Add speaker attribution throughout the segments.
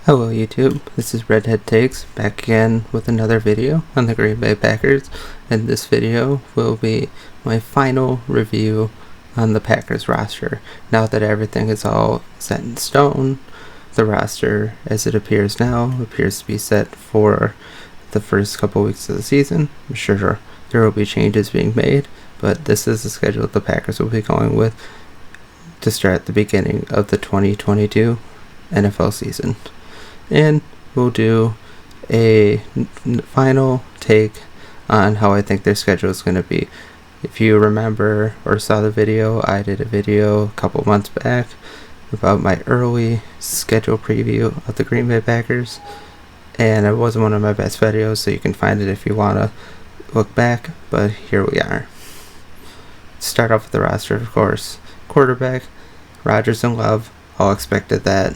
Speaker 1: Hello YouTube, this is Redhead Takes, back again with another video on the Green Bay Packers, and this video will be my final review on the Packers roster. Now that everything is all set in stone, the roster as it appears now appears to be set for the first couple weeks of the season. I'm sure there will be changes being made, but this is the schedule the Packers will be going with to start the beginning of the 2022 NFL season. And we'll do a final take on how I think their schedule is going to be. If you remember or saw the video, I did a video a couple months back about my early schedule preview of the Green Bay Packers, and it wasn't one of my best videos, so you can find it if you want to look back, but here we are. Start off with the roster, of course. Quarterback, Rodgers and Love, all expected that.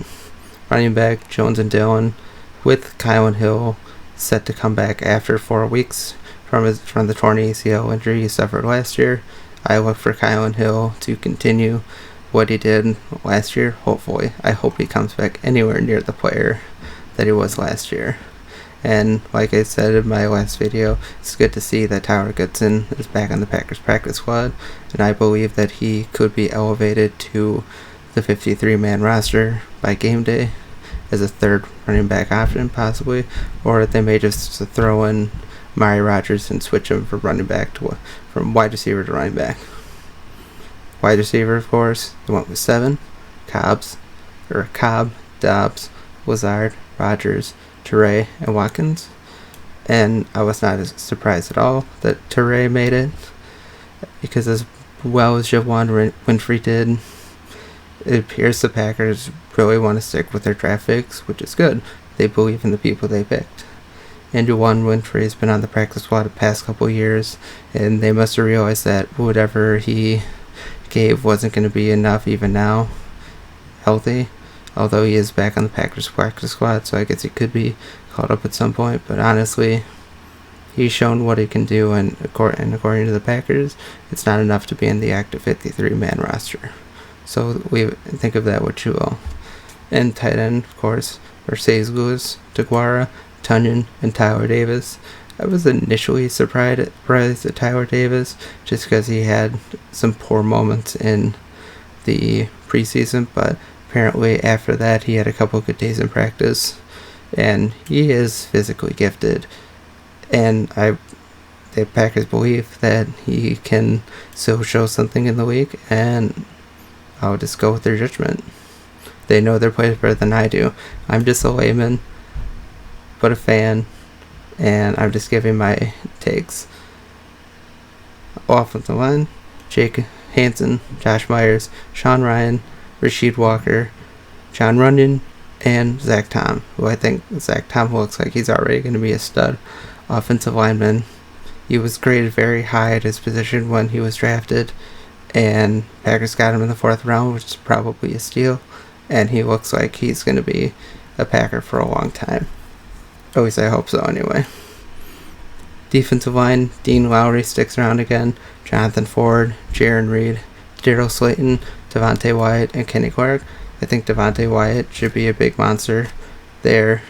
Speaker 1: Running back, Jones and DIllon, with Kyle Hill set to come back after 4 weeks from the torn ACL injury he suffered last year. I look for Kyle Hill to continue what he did last year, hopefully. I hope he comes back anywhere near the player that he was last year. And like I said in my last video, it's good to see that Tyler Goodson is back on the Packers practice squad, and I believe that he could be elevated to the 53-man roster by game day as a third running back option possibly, or they may just throw in Mari Rodgers and switch him from from wide receiver to running back. Wide receiver, of course, they went with 7, Cobb, Doubs, Lazard, Rodgers, Toure, and Watkins. And I was not as surprised at all that Toure made it, because as well as Javon Winfrey did, it appears the Packers really want to stick with their draft picks, which is good. They believe in the people they picked. And Javon Winfrey has been on the practice squad the past couple years, and they must have realized that whatever he gave wasn't going to be enough even now, healthy. Although he is back on the Packers practice squad, so I guess he could be called up at some point. But honestly, he's shown what he can do, and according to the Packers, it's not enough to be in the active 53-man roster. So we think of that what you will. And tight end, of course, Mercedes Lewis, Deguara, Tunyon, and Tyler Davis. I was initially surprised at Tyler Davis just because he had some poor moments in the preseason, but apparently after that he had a couple good days in practice, and he is physically gifted, and the Packers believe that he can still show something in the league, and I'll just go with their judgment. They know their players better than I do. I'm just a layman, but a fan, and I'm just giving my takes. Offensive line, Jake Hansen, Josh Myers, Sean Ryan, Rasheed Walker, John Runyon, and Zach Tom, who I think Zach Tom looks like he's already going to be a stud offensive lineman. He was graded very high at his position when he was drafted, and Packers got him in the 4th round, which is probably a steal, and he looks like he's going to be a Packer for a long time. At least I hope so anyway. Defensive line, Dean Lowry sticks around again, Jonathan Ford, Jaron Reed, Daryl Slayton, Devontae Wyatt, and Kenny Clark. I think Devontae Wyatt should be a big monster there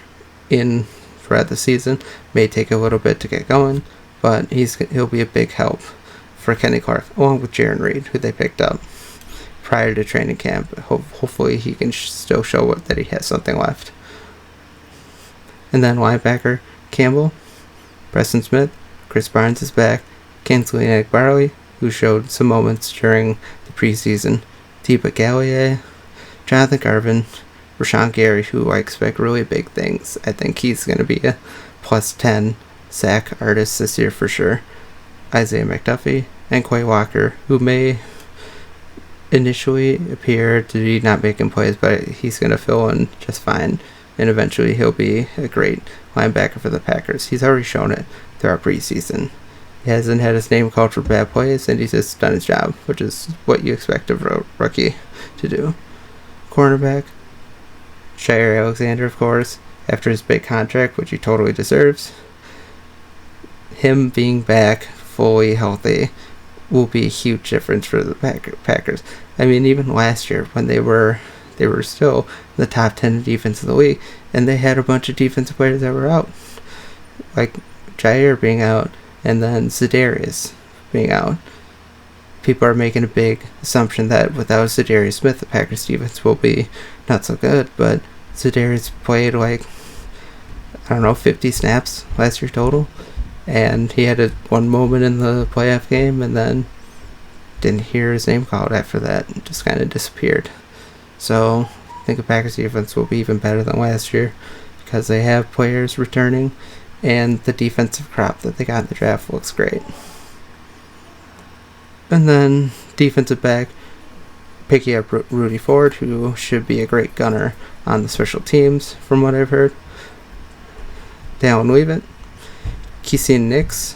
Speaker 1: throughout the season. May take a little bit to get going, but he'll be a big help for Kenny Clark, along with Jaron Reed, who they picked up prior to training camp. Hopefully he can still show that he has something left. And then linebacker, Campbell, Preston Smith, Chris Barnes is back, Kinsley Barley, who showed some moments during the preseason, Tipa Galloway, Jonathan Garvin, Rashawn Gary, who I expect really big things. I think he's going to be a plus 10 sack artist this year for sure. Isaiah McDuffie, and Quay Walker, who may initially appear to be not making plays, but he's going to fill in just fine, and eventually he'll be a great linebacker for the Packers. He's already shown it throughout preseason. He hasn't had his name called for bad plays, and he's just done his job, which is what you expect of a rookie to do. Cornerback, Shire Alexander, of course, after his big contract, which he totally deserves. Him being back fully healthy will be a huge difference for the Packers. I mean, even last year when they they were still the top 10 defense of the league, and they had a bunch of defensive players that were out, like Shire being out, and then Za'Darius being out. People are making a big assumption that without Za'Darius Smith, the Packers defense will be not so good, but Za'Darius played 50 snaps last year total, and he had one moment in the playoff game, and then didn't hear his name called after that, and just kind of disappeared. So I think the Packers defense will be even better than last year because they have players returning, and the defensive crop that they got in the draft looks great. And then defensive back, picking up Rudy Ford, who should be a great gunner on the special teams from what I've heard. Dallin Weavett, Keeson Nix,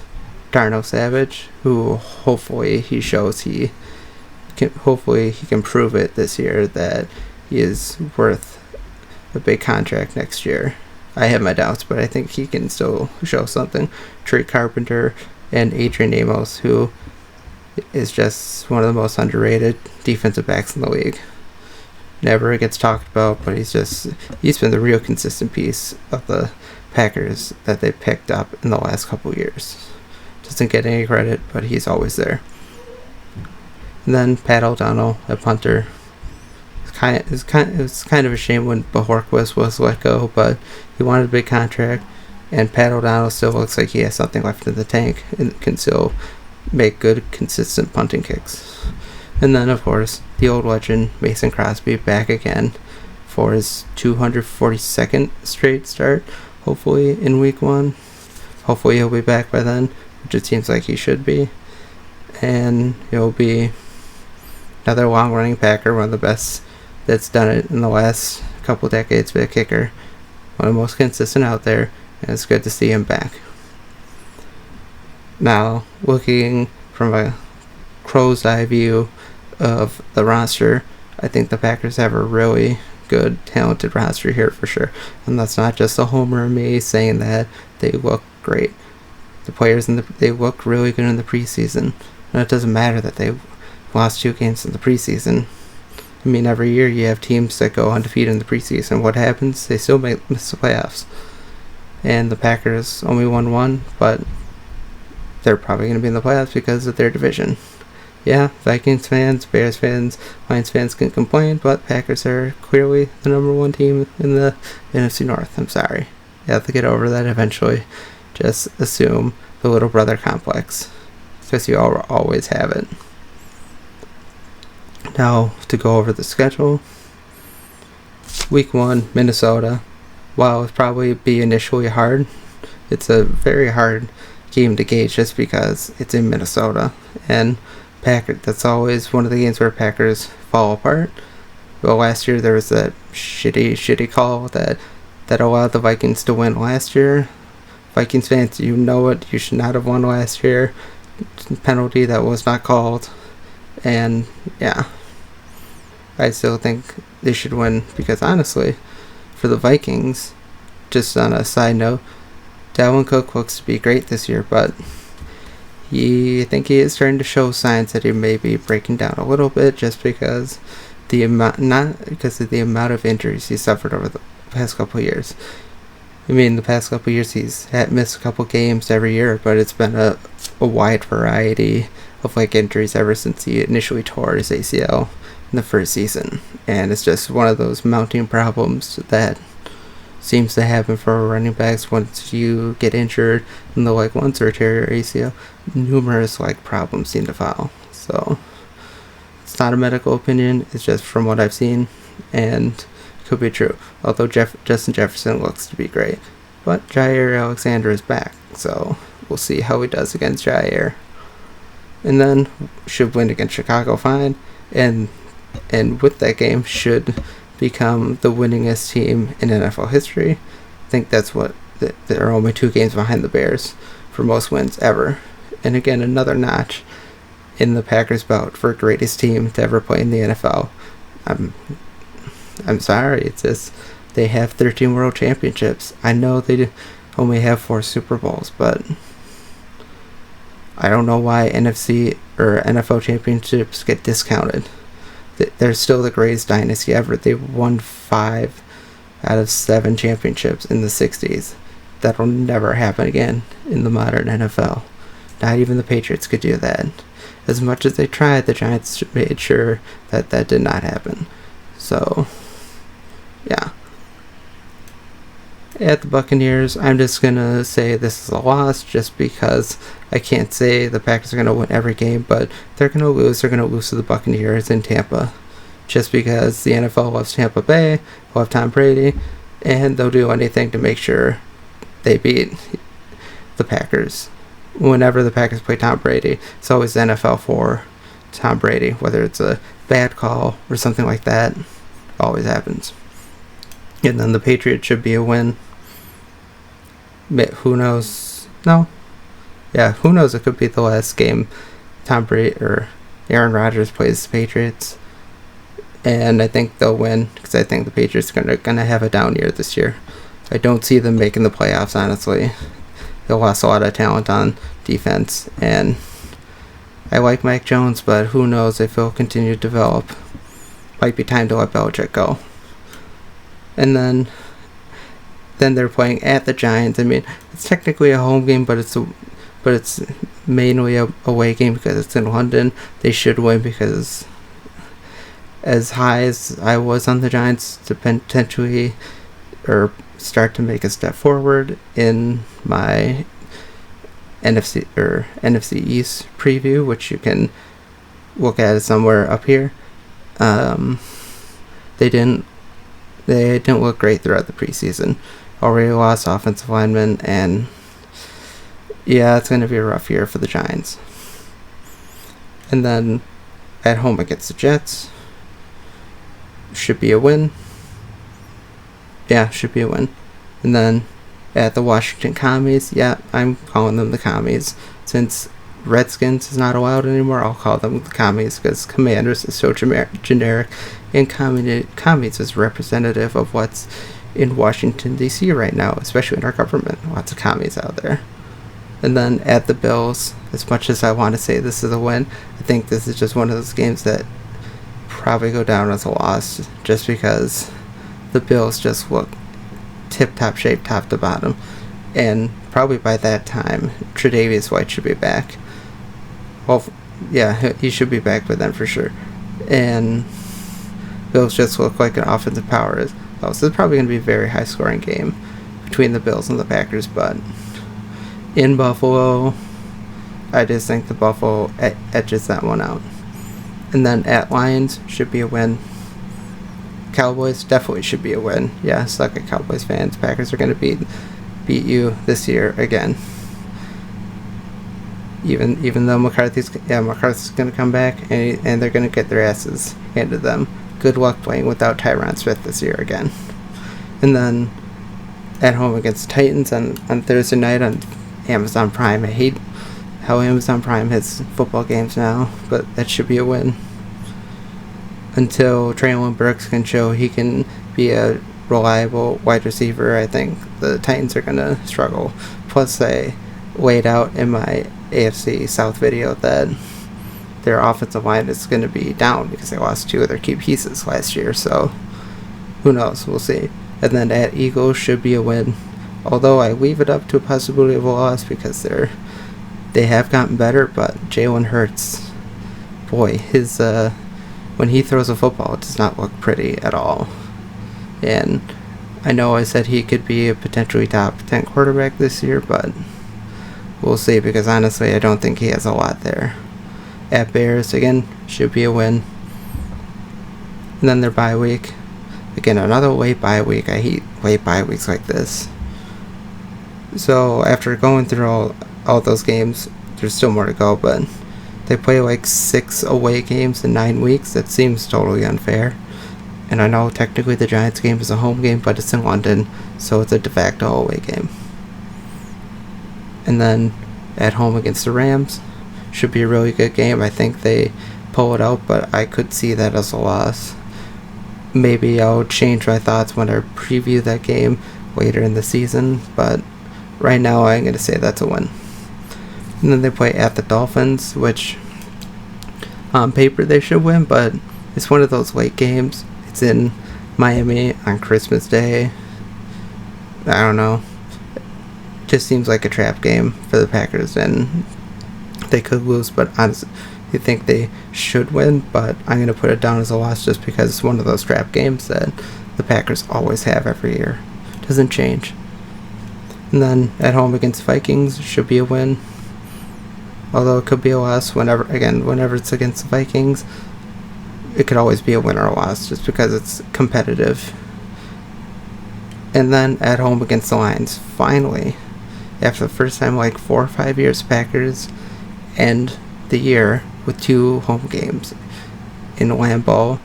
Speaker 1: Darnell Savage, who hopefully he can prove it this year that he is worth a big contract next year. I have my doubts, but I think he can still show something. Trey Carpenter and Adrian Amos, who is just one of the most underrated defensive backs in the league. Never gets talked about, but he's been the real consistent piece of the Packers that they picked up in the last couple years. Doesn't get any credit, but he's always there. And then Pat O'Donnell, the punter. It was kind of a shame when Bojorquez was let go, but he wanted a big contract, and Pat O'Donnell still looks like he has something left in the tank and can still make good, consistent punting kicks. And then, of course, the old legend Mason Crosby back again for his 242nd straight start, hopefully in week 1. Hopefully he'll be back by then, which it seems like he should be. And he'll be another long-running Packer, one of the best that's done it in the last couple decades, but a kicker. One of the most consistent out there, and it's good to see him back. Now, looking from a crow's eye view of the roster, I think the Packers have a really good, talented roster here for sure. And that's not just a homer of me saying that. They look great. The players they look really good in the preseason. And it doesn't matter that they lost 2 games in the preseason. I mean, every year you have teams that go undefeated in the preseason. What happens? They still miss the playoffs. And the Packers only won 1, but they're probably going to be in the playoffs because of their division. Yeah, Vikings fans, Bears fans, Lions fans can complain, but Packers are clearly the number 1 team in the NFC North. I'm sorry. You have to get over that eventually. Just assume the little brother complex, because you always have it. Now, to go over the schedule. Week 1, Minnesota. While it'll probably be initially hard, it's a very hard game to gauge just because it's in Minnesota. And that's always one of the games where Packers fall apart. Well, last year there was that shitty call that allowed the Vikings to win last year. Vikings fans, you know it. You should not have won last year. Penalty that was not called. And, yeah. I still think they should win because, honestly, for the Vikings, just on a side note, Dalvin Cook looks to be great this year, but I think he is starting to show signs that he may be breaking down a little bit just because not because of the amount of injuries he suffered over the past couple of years. I mean, the past couple of years he's missed a couple games every year, but it's been a wide variety of injuries ever since he initially tore his ACL in the first season. And it's just one of those mounting problems that seems to happen for running backs once you get injured in the once or tear your ACL. Numerous problems seem to follow. So it's not a medical opinion, it's just from what I've seen, and could be true. Although Justin Jefferson looks to be great, but Jair Alexander is back, so we'll see how he does against Jair. And then should win against Chicago fine, and with that game should become the winningest team in NFL history. I think that's what there are only 2 games behind the Bears for most wins ever. And again, another notch in the Packers' belt for greatest team to ever play in the NFL. I'm sorry, it's just they have 13 world championships. I know they only have 4 Super Bowls, but I don't know why NFC or NFL championships get discounted. they're still the greatest dynasty ever. They won 5 out of 7 championships in the 60s. That'll never happen again in the modern NFL. Not even the Patriots could do that. As much as they tried, the Giants made sure that that did not happen. So, yeah. At the Buccaneers, I'm just going to say this is a loss just because I can't say the Packers are going to win every game, but they're going to lose. They're going to lose to the Buccaneers in Tampa just because the NFL loves Tampa Bay, love Tom Brady, and they'll do anything to make sure they beat the Packers. Whenever the Packers play Tom Brady, it's always the NFL for Tom Brady, whether it's a bad call or something like that. It always happens. And then the Patriots should be a win. Who knows? No. Yeah, who knows? It could be the last game Tom Brady or Aaron Rodgers plays the Patriots. And I think they'll win because I think the Patriots are going to have a down year this year. I don't see them making the playoffs, honestly. They lost a lot of talent on defense. And I like Mike Jones, but who knows if he'll continue to develop. Might be time to let Belichick go. And then they're playing at the Giants. I mean, it's technically a home game, but it's mainly a away game because it's in London. They should win because as high as I was on the Giants to potentially or start to make a step forward in my NFC East preview, which you can look at somewhere up here. They didn't look great throughout the preseason. Already lost offensive linemen, and yeah, it's going to be a rough year for the Giants. And then at home against the Jets, should be a win. Yeah, should be a win. And then at the Washington Commies, yeah, I'm calling them the Commies. Since Redskins is not allowed anymore, I'll call them the Commies because Commanders is so generic, and Commies is representative of what's in Washington, D.C. right now, especially in our government. Lots of commies out there. And then at the Bills, as much as I want to say this is a win, I think this is just one of those games that probably go down as a loss just because the Bills just look tip-top shape top to bottom. And probably by that time, Tre'Davious White should be back. Well, yeah, he should be back by then for sure. And Bills just look like an offensive power. So this is probably going to be a very high-scoring game between the Bills and the Packers. But in Buffalo, I just think the Buffalo edges that one out. And then at Lions, should be a win. Cowboys definitely should be a win. Yeah, suck at Cowboys fans. Packers are going to beat you this year again. Even though McCarthy's going to come back and they're going to get their asses handed to them. Good luck playing without Tyron Smith this year again. And then at home against the Titans on Thursday night on Amazon Prime. I hate how Amazon Prime has football games now, but that should be a win. Until Traylon Burks can show he can be a reliable wide receiver, I think the Titans are going to struggle. Plus, I laid out in my AFC South video that their offensive line is going to be down because they lost 2 of their key pieces last year, so who knows, we'll see. And then at Eagles should be a win, although I leave it up to a possibility of a loss because they have gotten better, but Jalen Hurts, boy, his when he throws a football, it does not look pretty at all. And I know I said he could be a potentially top 10 quarterback this year, but we'll see because honestly I don't think he has a lot there. At Bears, again, should be a win. And then their bye week. Again, another late bye week. I hate late bye weeks like this. So after going through all those games, there's still more to go, but they play like 6 away games in 9 weeks. That seems totally unfair. And I know technically the Giants game is a home game, but it's in London, so it's a de facto away game. And then at home against the Rams, should be a really good game. I think they pull it out, but I could see that as a loss. Maybe I'll change my thoughts when I preview that game later in the season, but right now I'm going to say that's a win. And then they play at the Dolphins, which on paper they should win, but It's one of those late games. It's in Miami on Christmas Day. I don't know. Just seems like a trap game for the Packers, and they could lose, but honestly, I think they should win, but I'm going to put it down as a loss just because it's one of those trap games that the Packers always have every year. Doesn't change. And then at home against Vikings should be a win. Although it could be a loss whenever it's against the Vikings. It could always be a win or a loss just because it's competitive. And then at home against the Lions, finally, after the first time like 4 or 5 years, Packers end the year with 2 home games in Lambeau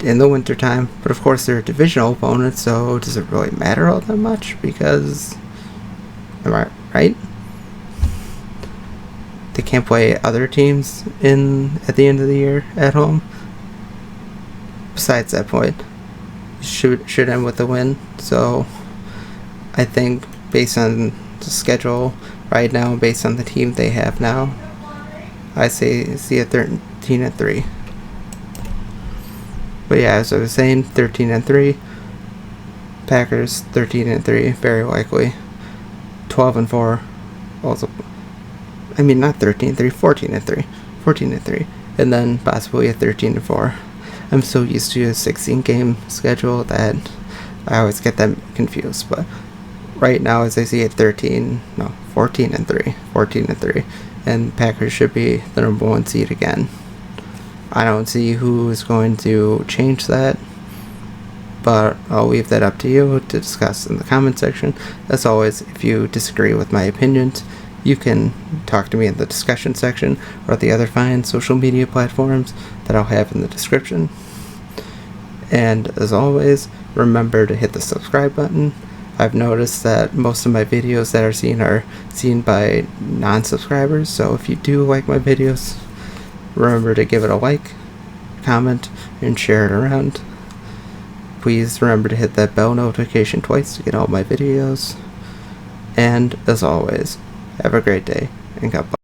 Speaker 1: in the wintertime. But of course they're a divisional opponent, so does it really matter all that much? Because, am I right? They can't play other teams at the end of the year at home. Besides that point, should end with a win. So I think based on the schedule right now, based on the team they have now, I see a 13-3. But yeah, as I was saying, 13-3. Packers 13-3, very likely. 12-4. Also, I mean not 13-3, 14-3. 14-3. And then possibly a 13-4. I'm so used to a 16-game schedule that I always get them confused. But right now, as I see it, 14-3. 14-3. And Packers should be the number 1 seed again. I don't see who is going to change that, but I'll leave that up to you to discuss in the comment section. As always, if you disagree with my opinions, you can talk to me in the discussion section or the other fine social media platforms that I'll have in the description. And as always, remember to hit the subscribe button. I've noticed that most of my videos that are seen by non-subscribers, so if you do like my videos, remember to give it a like, comment, and share it around. Please remember to hit that bell notification twice to get all my videos. And as always, have a great day, and God bless.